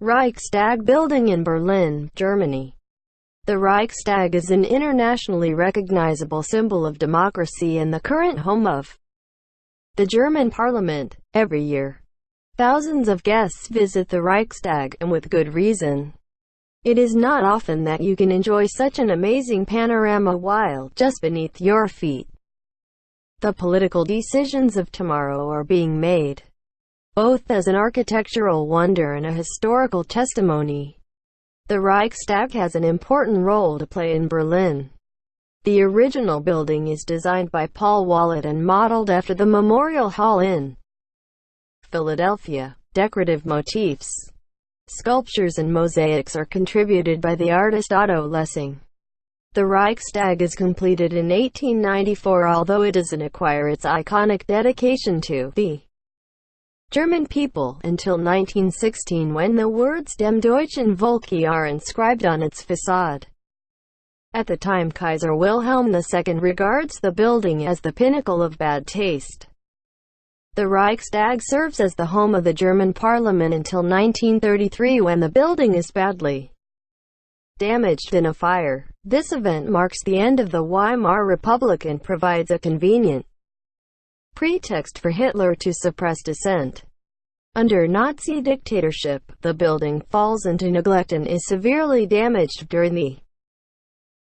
Reichstag building in Berlin, Germany. The Reichstag is an internationally recognizable symbol of democracy and the current home of the German parliament. Every year, thousands of guests visit the Reichstag, and with good reason. It is not often that you can enjoy such an amazing panorama while just beneath your feet. The political decisions of tomorrow are being made, both as an architectural wonder and a historical testimony. The Reichstag has an important role to play in Berlin. The original building is designed by Paul Wallet and modeled after the Memorial Hall in Philadelphia. Decorative motifs, sculptures and mosaics are contributed by the artist Otto Lessing. The Reichstag is completed in 1894, although it doesn't acquire its iconic dedication to the German people until 1916, when the words Dem Deutschen Volke are inscribed on its facade. At the time, Kaiser Wilhelm II regards the building as the pinnacle of bad taste. The Reichstag serves as the home of the German parliament until 1933, when the building is badly damaged in a fire. This event marks the end of the Weimar Republic and provides a convenient pretext for Hitler to suppress dissent. Under Nazi dictatorship, the building falls into neglect and is severely damaged during the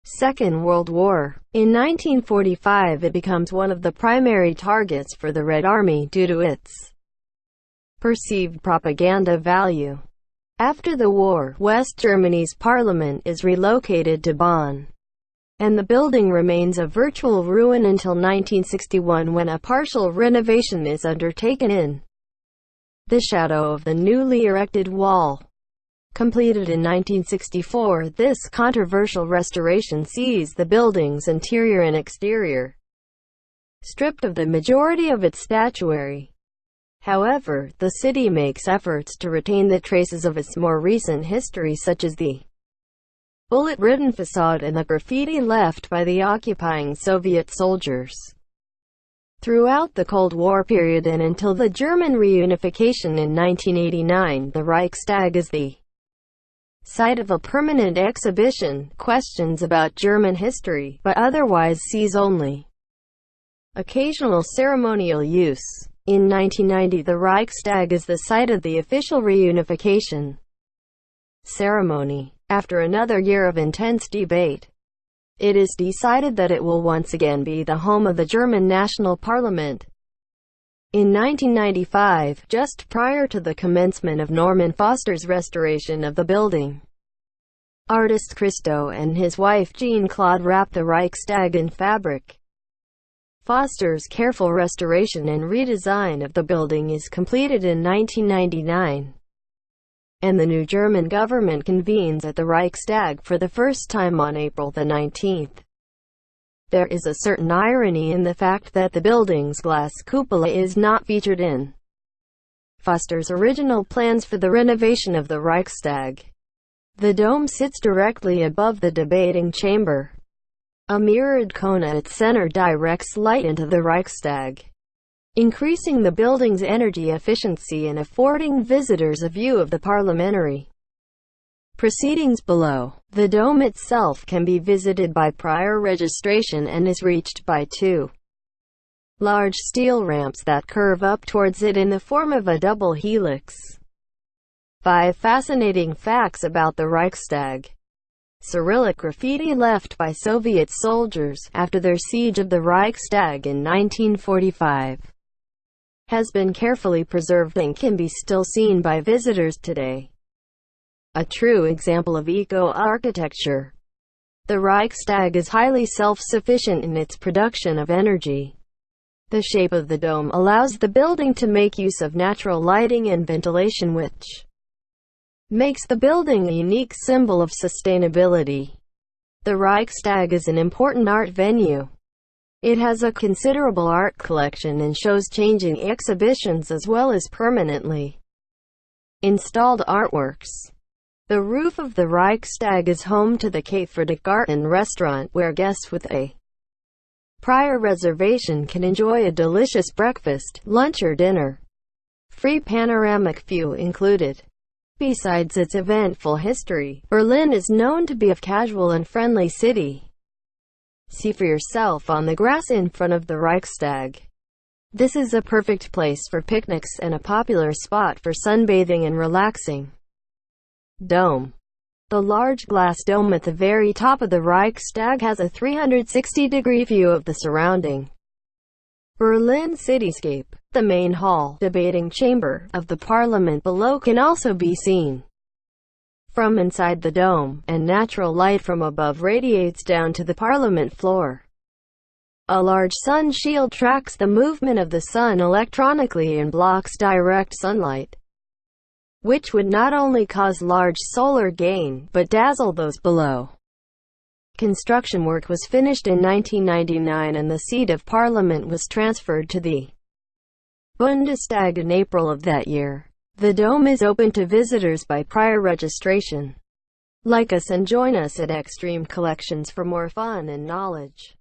Second World War. In 1945, it becomes one of the primary targets for the Red Army due to its perceived propaganda value. After the war, West Germany's parliament is relocated to Bonn, and the building remains a virtual ruin until 1961, when a partial renovation is undertaken in the shadow of the newly erected wall. Completed in 1964, this controversial restoration sees the building's interior and exterior stripped of the majority of its statuary. However, the city makes efforts to retain the traces of its more recent history, such as the bullet-ridden facade and the graffiti left by the occupying Soviet soldiers. Throughout the Cold War period and until the German reunification in 1989, the Reichstag is the site of a permanent exhibition, questions about German history, but otherwise sees only occasional ceremonial use. In 1990, the Reichstag is the site of the official reunification ceremony. After another year of intense debate, it is decided that it will once again be the home of the German National Parliament. In 1995, just prior to the commencement of Norman Foster's restoration of the building, artist Christo and his wife Jean-Claude wrapped the Reichstag in fabric. Foster's careful restoration and redesign of the building is completed in 1999, and the new German government convenes at the Reichstag for the first time on April the 19th. There is a certain irony in the fact that the building's glass cupola is not featured in Foster's original plans for the renovation of the Reichstag. The dome sits directly above the debating chamber. A mirrored cone at its center directs light into the Reichstag, increasing the building's energy efficiency and affording visitors a view of the parliamentary proceedings below. The dome itself can be visited by prior registration and is reached by two large steel ramps that curve up towards it in the form of a double helix. 5 fascinating facts about the Reichstag. Cyrillic graffiti left by Soviet soldiers after their siege of the Reichstag in 1945 has been carefully preserved and can be still seen by visitors today. A true example of eco-architecture. The Reichstag is highly self-sufficient in its production of energy. The shape of the dome allows the building to make use of natural lighting and ventilation, which makes the building a unique symbol of sustainability. The Reichstag is an important art venue. It has a considerable art collection and shows changing exhibitions as well as permanently installed artworks. The roof of the Reichstag is home to the Café de Garten restaurant, where guests with a prior reservation can enjoy a delicious breakfast, lunch or dinner. Free panoramic view included. Besides its eventful history, Berlin is known to be a casual and friendly city. See for yourself on the grass in front of the Reichstag. This is a perfect place for picnics and a popular spot for sunbathing and relaxing. Dome. The large glass dome at the very top of the Reichstag has a 360-degree view of the surrounding Berlin cityscape. The main hall, debating chamber, of the parliament below can also be seen from inside the dome, and natural light from above radiates down to the parliament floor. A large sun shield tracks the movement of the sun electronically and blocks direct sunlight, which would not only cause large solar gain, but dazzle those below. Construction work was finished in 1999 and the seat of parliament was transferred to the Bundestag in April of that year. The dome is open to visitors by prior registration. Like us and join us at Extreme Collections for more fun and knowledge.